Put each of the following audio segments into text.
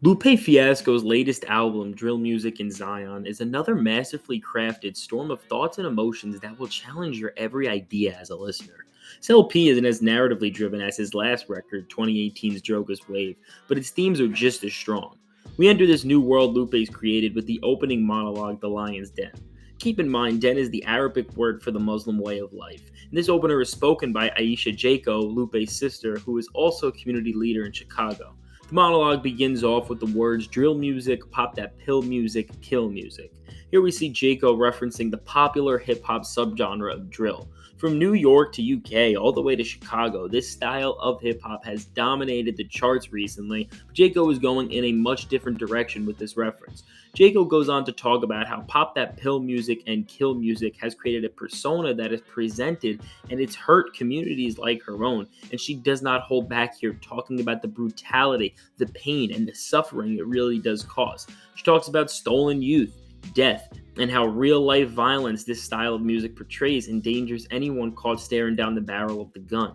Lupe Fiasco's latest album, Drill Music in Zion, is another masterfully crafted storm of thoughts and emotions that will challenge your every idea as a listener. This LP isn't as narratively driven as his last record, 2018's Droga's Wave, but its themes are just as strong. We enter this new world Lupe's created with the opening monologue, The Lion's Den. Keep in mind, Den is the Arabic word for the Muslim way of life. And this opener is spoken by Aisha Jaco, Lupe's sister, who is also a community leader in Chicago. The monologue begins off with the words drill music, pop that pill music, kill music. Here we see Jaco referencing the popular hip hop subgenre of drill. From New York to UK, all the way to Chicago, this style of hip hop has dominated the charts recently, but Jaco is going in a much different direction with this reference. Jaco goes on to talk about how pop that pill music and kill music has created a persona that is presented and it's hurt communities like her own, and she does not hold back here talking about the brutality, the pain, and the suffering it really does cause. She talks about stolen youth, death, and how real-life violence this style of music portrays endangers anyone caught staring down the barrel of the gun.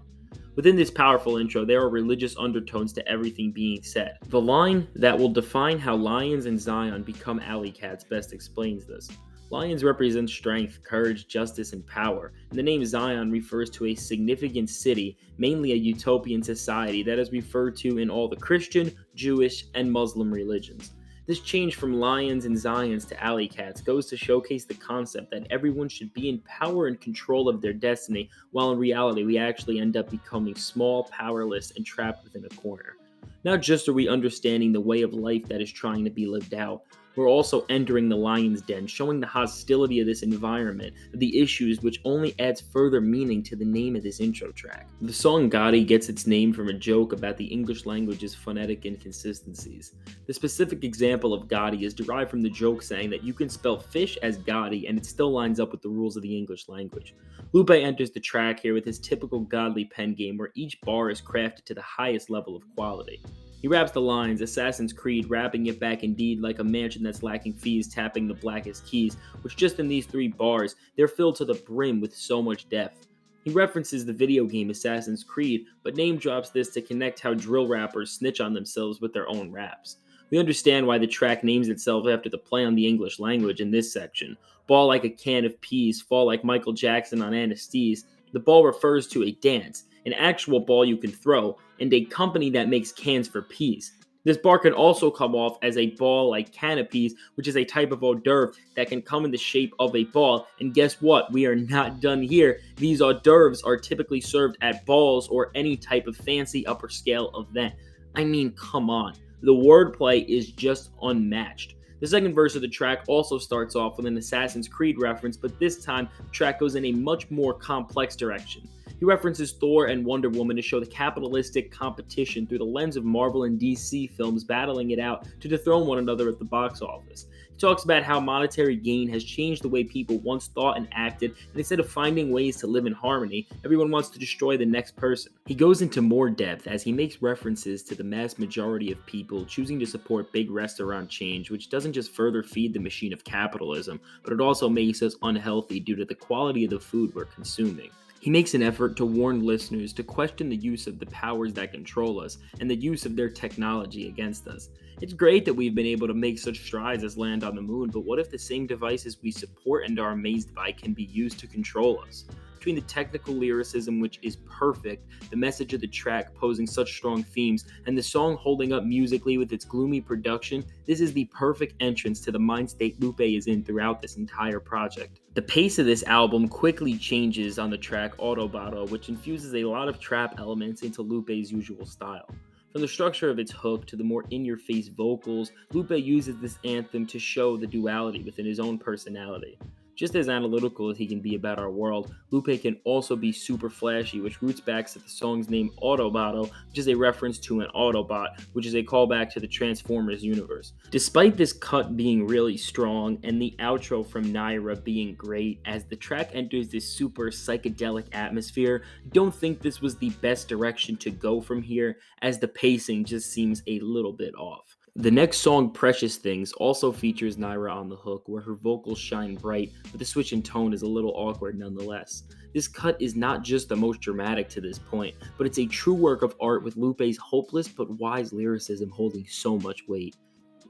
Within this powerful intro, there are religious undertones to everything being said. The line that will define how lions in Zion become alley cats best explains this. Lions represent strength, courage, justice, and power, and the name Zion refers to a significant city, mainly a utopian society that is referred to in all the Christian, Jewish, and Muslim religions. This change from lions and Zions to alley cats goes to showcase the concept that everyone should be in power and control of their destiny, while in reality we actually end up becoming small, powerless, and trapped within a corner. Not just are we understanding the way of life that is trying to be lived out, we're also entering the lion's den, showing the hostility of this environment, the issues, which only adds further meaning to the name of this intro track. The song Gotti gets its name from a joke about the English language's phonetic inconsistencies. The specific example of Gotti is derived from the joke saying that you can spell fish as Gotti and it still lines up with the rules of the English language. Lupe enters the track here with his typical godly pen game where each bar is crafted to the highest level of quality. He raps the lines, Assassin's Creed, rapping it back indeed like a mansion that's lacking fees, tapping the blackest keys, which just in these 3 bars, they're filled to the brim with so much depth. He references the video game Assassin's Creed, but name drops this to connect how drill rappers snitch on themselves with their own raps. We understand why the track names itself after the play on the English language in this section. Ball like a can of peas, fall like Michael Jackson on Anasties. The ball refers to a dance, an actual ball you can throw, and a company that makes cans for peas. This bar can also come off as a ball like canopies, which is a type of hors d'oeuvre that can come in the shape of a ball. And guess what? We are not done here. These hors d'oeuvres are typically served at balls or any type of fancy upper scale event. I mean, come on. The wordplay is just unmatched. The second verse of the track also starts off with an Assassin's Creed reference, but this time the track goes in a much more complex direction. He references Thor and Wonder Woman to show the capitalistic competition through the lens of Marvel and DC films battling it out to dethrone one another at the box office. He talks about how monetary gain has changed the way people once thought and acted, and instead of finding ways to live in harmony, everyone wants to destroy the next person. He goes into more depth as he makes references to the mass majority of people choosing to support big restaurant chains, which doesn't just further feed the machine of capitalism, but it also makes us unhealthy due to the quality of the food we're consuming. He makes an effort to warn listeners to question the use of the powers that control us and the use of their technology against us. It's great that we've been able to make such strides as land on the moon, but what if the same devices we support and are amazed by can be used to control us? Between the technical lyricism, which is perfect, the message of the track posing such strong themes, and the song holding up musically with its gloomy production, this is the perfect entrance to the mind state Lupe is in throughout this entire project. The pace of this album quickly changes on the track Autobotto, which infuses a lot of trap elements into Lupe's usual style. From the structure of its hook to the more in-your-face vocals, Lupe uses this anthem to show the duality within his own personality. Just as analytical as he can be about our world, Lupe can also be super flashy, which roots back to the song's name Autobotto, which is a reference to an Autobot, which is a callback to the Transformers universe. Despite this cut being really strong and the outro from Naira being great, as the track enters this super psychedelic atmosphere, I don't think this was the best direction to go from here, as the pacing just seems a little bit off. The next song, Precious Things, also features Naira on the hook, where her vocals shine bright, but the switch in tone is a little awkward nonetheless. This cut is not just the most dramatic to this point, but it's a true work of art with Lupe's hopeless but wise lyricism holding so much weight.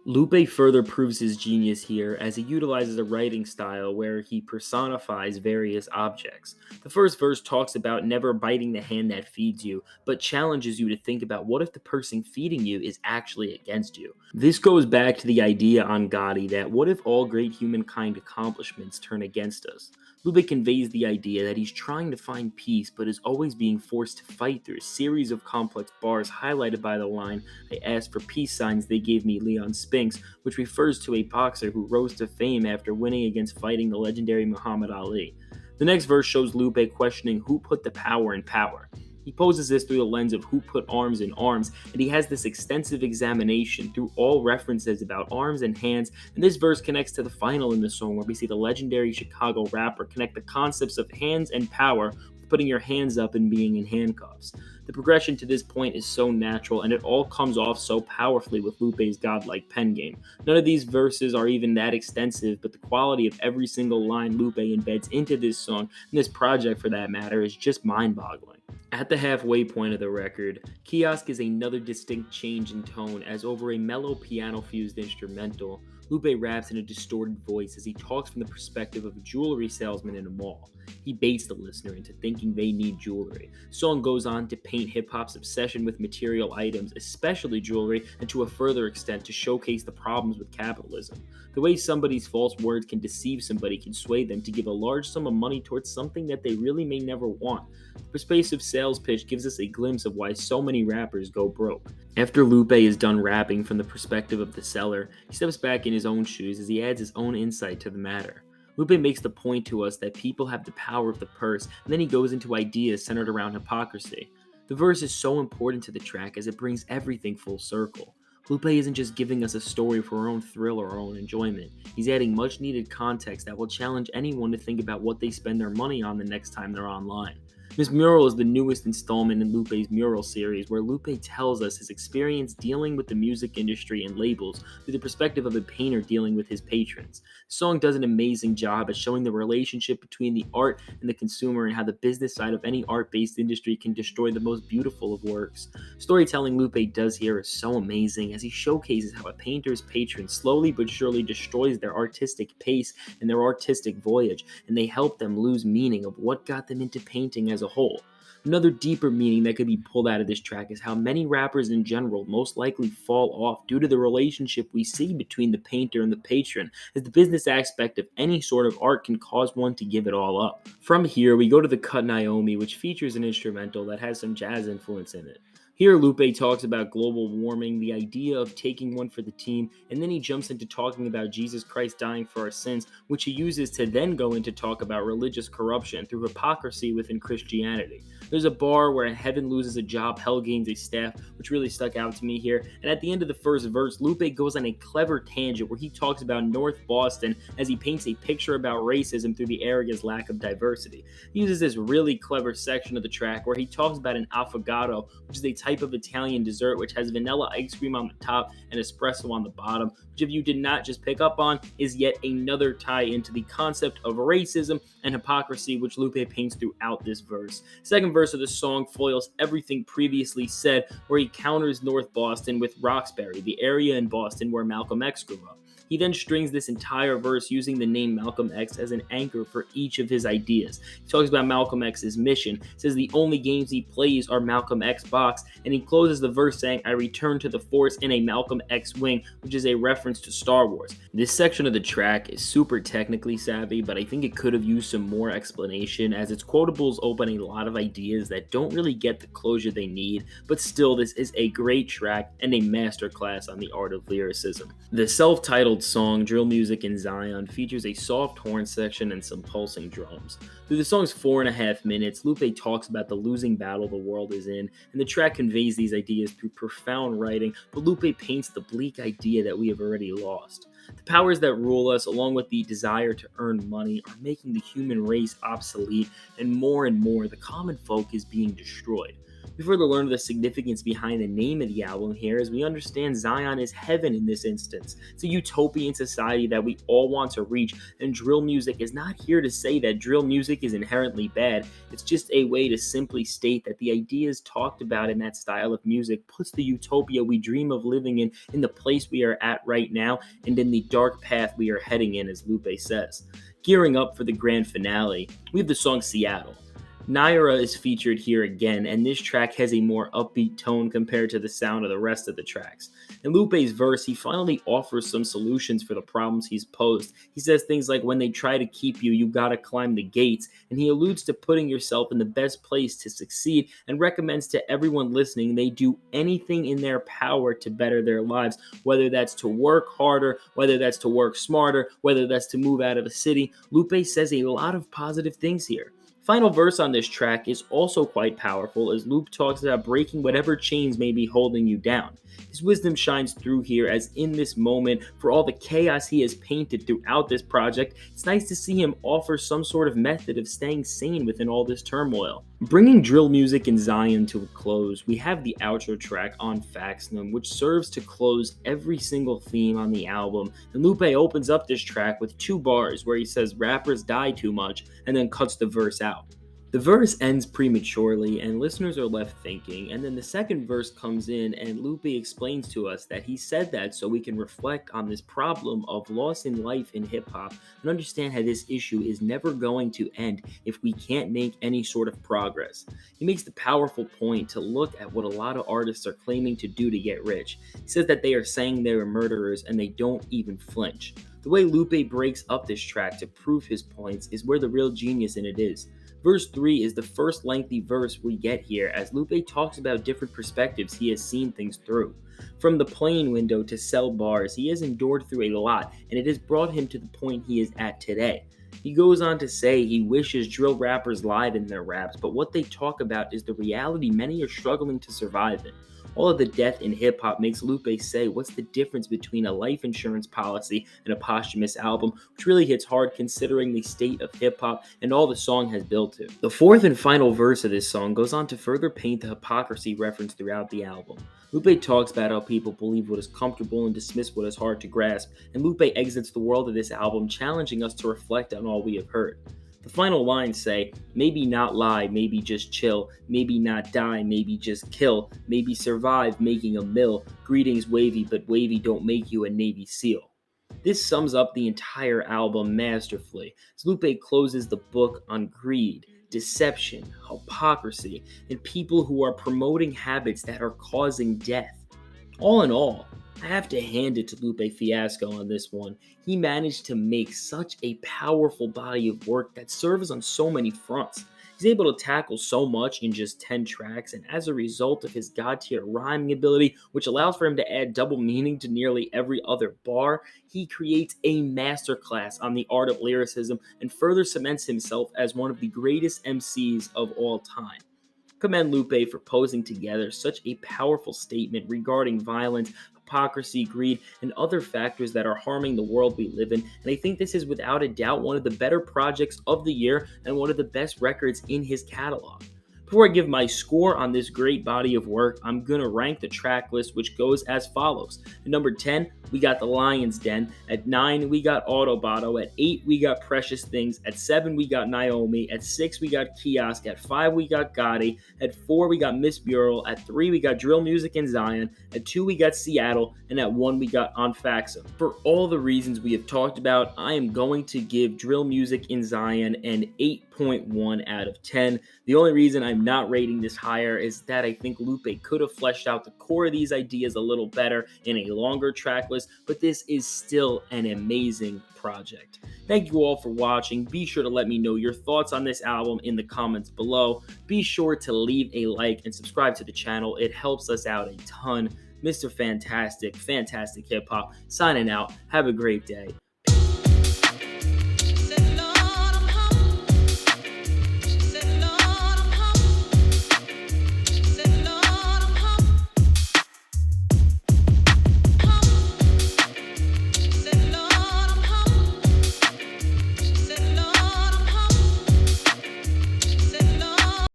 Lupe further proves his genius here as he utilizes a writing style where he personifies various objects. The first verse talks about never biting the hand that feeds you, but challenges you to think about what if the person feeding you is actually against you. This goes back to the idea on Gotti that what if all great humankind accomplishments turn against us? Lupe conveys the idea that he's trying to find peace but is always being forced to fight through a series of complex bars highlighted by the line, "I asked for peace signs, they gave me Leon Spinks," which refers to a boxer who rose to fame after winning against fighting the legendary Muhammad Ali. The next verse shows Lupe questioning who put the power in power. He poses this through the lens of who put arms in arms, and he has this extensive examination through all references about arms and hands, and this verse connects to the final in the song where we see the legendary Chicago rapper connect the concepts of hands and power with putting your hands up and being in handcuffs. The progression to this point is so natural, and it all comes off so powerfully with Lupe's godlike pen game. None of these verses are even that extensive, but the quality of every single line Lupe embeds into this song, and this project for that matter, is just mind-boggling. At the halfway point of the record, Kiosk is another distinct change in tone as over a mellow piano-fused instrumental, Lupe raps in a distorted voice as he talks from the perspective of a jewelry salesman in a mall. He baits the listener into thinking they need jewelry. The song goes on to paint hip-hop's obsession with material items, especially jewelry, and to a further extent to showcase the problems with capitalism. The way somebody's false words can deceive somebody can sway them to give a large sum of money towards something that they really may never want. The persuasive sales pitch gives us a glimpse of why so many rappers go broke. After Lupe is done rapping from the perspective of the seller, he steps back in his own shoes as he adds his own insight to the matter. Lupe makes the point to us that people have the power of the purse, and then he goes into ideas centered around hypocrisy. The verse is so important to the track as it brings everything full circle. Lupe isn't just giving us a story for our own thrill or our own enjoyment. He's adding much needed context that will challenge anyone to think about what they spend their money on the next time they're online. Miss Mural is the newest installment in Lupe's Mural series, where Lupe tells us his experience dealing with the music industry and labels through the perspective of a painter dealing with his patrons. The song does an amazing job at showing the relationship between the art and the consumer and how the business side of any art-based industry can destroy the most beautiful of works. Storytelling Lupe does here is so amazing as he showcases how a painter's patron slowly but surely destroys their artistic pace and their artistic voyage, and they help them lose meaning of what got them into painting as a whole. Another deeper meaning that could be pulled out of this track is how many rappers in general most likely fall off due to the relationship we see between the painter and the patron, as the business aspect of any sort of art can cause one to give it all up. From here, we go to the cut Naomi, which features an instrumental that has some jazz influence in it. Here, Lupe talks about global warming, the idea of taking one for the team, and then he jumps into talking about Jesus Christ dying for our sins, which he uses to then go into talk about religious corruption through hypocrisy within Christianity. There's a bar where heaven loses a job, hell gains a staff, which really stuck out to me here. And at the end of the first verse, Lupe goes on a clever tangent where he talks about North Boston as he paints a picture about racism through the area's lack of diversity. He uses this really clever section of the track where he talks about an affogato, which is a type of Italian dessert which has vanilla ice cream on the top and espresso on the bottom, which if you did not just pick up on is yet another tie into the concept of racism and hypocrisy which Lupe paints throughout this verse. Second verse of the song foils everything previously said, where he counters North Boston with Roxbury, the area in Boston where Malcolm X grew up. He then strings this entire verse using the name Malcolm X as an anchor for each of his ideas. He talks about Malcolm X's mission, says the only games he plays are Malcolm X box, and he closes the verse saying, "I return to the Force in a Malcolm X wing," which is a reference to Star Wars. This section of the track is super technically savvy, but I think it could have used some more explanation as its quotables open a lot of ideas that don't really get the closure they need, but still this is a great track and a masterclass on the art of lyricism. The self-titled song Drill Music in Zion features a soft horn section and some pulsing drums. Through the song's 4.5 minutes, Lupe talks about the losing battle the world is in, and the track conveys these ideas through profound writing, but Lupe paints the bleak idea that we have already lost. The powers that rule us, along with the desire to earn money, are making the human race obsolete, and more the common folk is being destroyed. We further learn the significance behind the name of the album here as we understand Zion is heaven in this instance. It's a utopian society that we all want to reach, and drill music is not here to say that drill music is inherently bad. It's just a way to simply state that the ideas talked about in that style of music puts the utopia we dream of living in the place we are at right now, and in the dark path we are heading in, as Lupe says. Gearing up for the grand finale, we have the song Seattle. Naira is featured here again, and this track has a more upbeat tone compared to the sound of the rest of the tracks. In Lupe's verse, he finally offers some solutions for the problems he's posed. He says things like, when they try to keep you, you gotta climb the gates, and he alludes to putting yourself in the best place to succeed and recommends to everyone listening they do anything in their power to better their lives, whether that's to work harder, whether that's to work smarter, whether that's to move out of a city. Lupe says a lot of positive things here. Final verse on this track is also quite powerful as Lupe talks about breaking whatever chains may be holding you down. His wisdom shines through here as in this moment, for all the chaos he has painted throughout this project, it's nice to see him offer some sort of method of staying sane within all this turmoil. Bringing drill music in Zion to a close, we have the outro track on Faxnum, which serves to close every single theme on the album, and Lupe opens up this track with 2 bars where he says rappers die too much and then cuts the verse out. The verse ends prematurely and listeners are left thinking, and then the second verse comes in and Lupe explains to us that he said that so we can reflect on this problem of loss in life in hip-hop and understand how this issue is never going to end if we can't make any sort of progress. He makes the powerful point to look at what a lot of artists are claiming to do to get rich. He says that they are saying they are murderers and they don't even flinch. The way Lupe breaks up this track to prove his points is where the real genius in it is. Verse 3 is the first lengthy verse we get here as Lupe talks about different perspectives he has seen things through. From the plane window to sell bars, he has endured through a lot and it has brought him to the point he is at today. He goes on to say he wishes drill rappers lied in their raps, but what they talk about is the reality many are struggling to survive in. All of the death in hip-hop makes Lupe say what's the difference between a life insurance policy and a posthumous album, which really hits hard considering the state of hip-hop and all the song has built to. The fourth and final verse of this song goes on to further paint the hypocrisy referenced throughout the album. Lupe talks about how people believe what is comfortable and dismiss what is hard to grasp, and Lupe exits the world of this album challenging us to reflect on all we have heard. The final lines say, maybe not lie, maybe just chill, maybe not die, maybe just kill, maybe survive making a mill, greetings wavy, but wavy don't make you a Navy SEAL. This sums up the entire album masterfully, as Lupe closes the book on greed, deception, hypocrisy, and people who are promoting habits that are causing death. All in all, I have to hand it to Lupe Fiasco on this one. He managed to make such a powerful body of work that serves on so many fronts. He's able to tackle so much in just 10 tracks, and as a result of his god-tier rhyming ability, which allows for him to add double meaning to nearly every other bar, he creates a masterclass on the art of lyricism and further cements himself as one of the greatest MCs of all time. Commend Lupe for posing together such a powerful statement regarding violence, hypocrisy, greed, and other factors that are harming the world we live in, and I think this is without a doubt one of the better projects of the year and one of the best records in his catalog. Before I give my score on this great body of work, I'm going to rank the track list, which goes as follows. At number 10, we got The Lion's Den. At 9, we got Autobotto. At 8, we got Precious Things. At 7, we got Naomi. At 6, we got Kiosk. At 5, we got Gotti. At 4, we got Miss Mural. At 3, we got Drill Music in Zion. At 2, we got Seattle. And at 1, we got On Faxum. For all the reasons we have talked about, I am going to give Drill Music in Zion an 8.1 out of 10. The only reason I'm not rating this higher is that I think Lupe could have fleshed out the core of these ideas a little better in a longer track list, but this is still an amazing project. Thank you all for watching. Be sure to let me know your thoughts on this album in the comments below. Be sure to leave a like and subscribe to the channel. It helps us out a ton. Mr. Fantastic Hip Hop, signing out. Have a great day.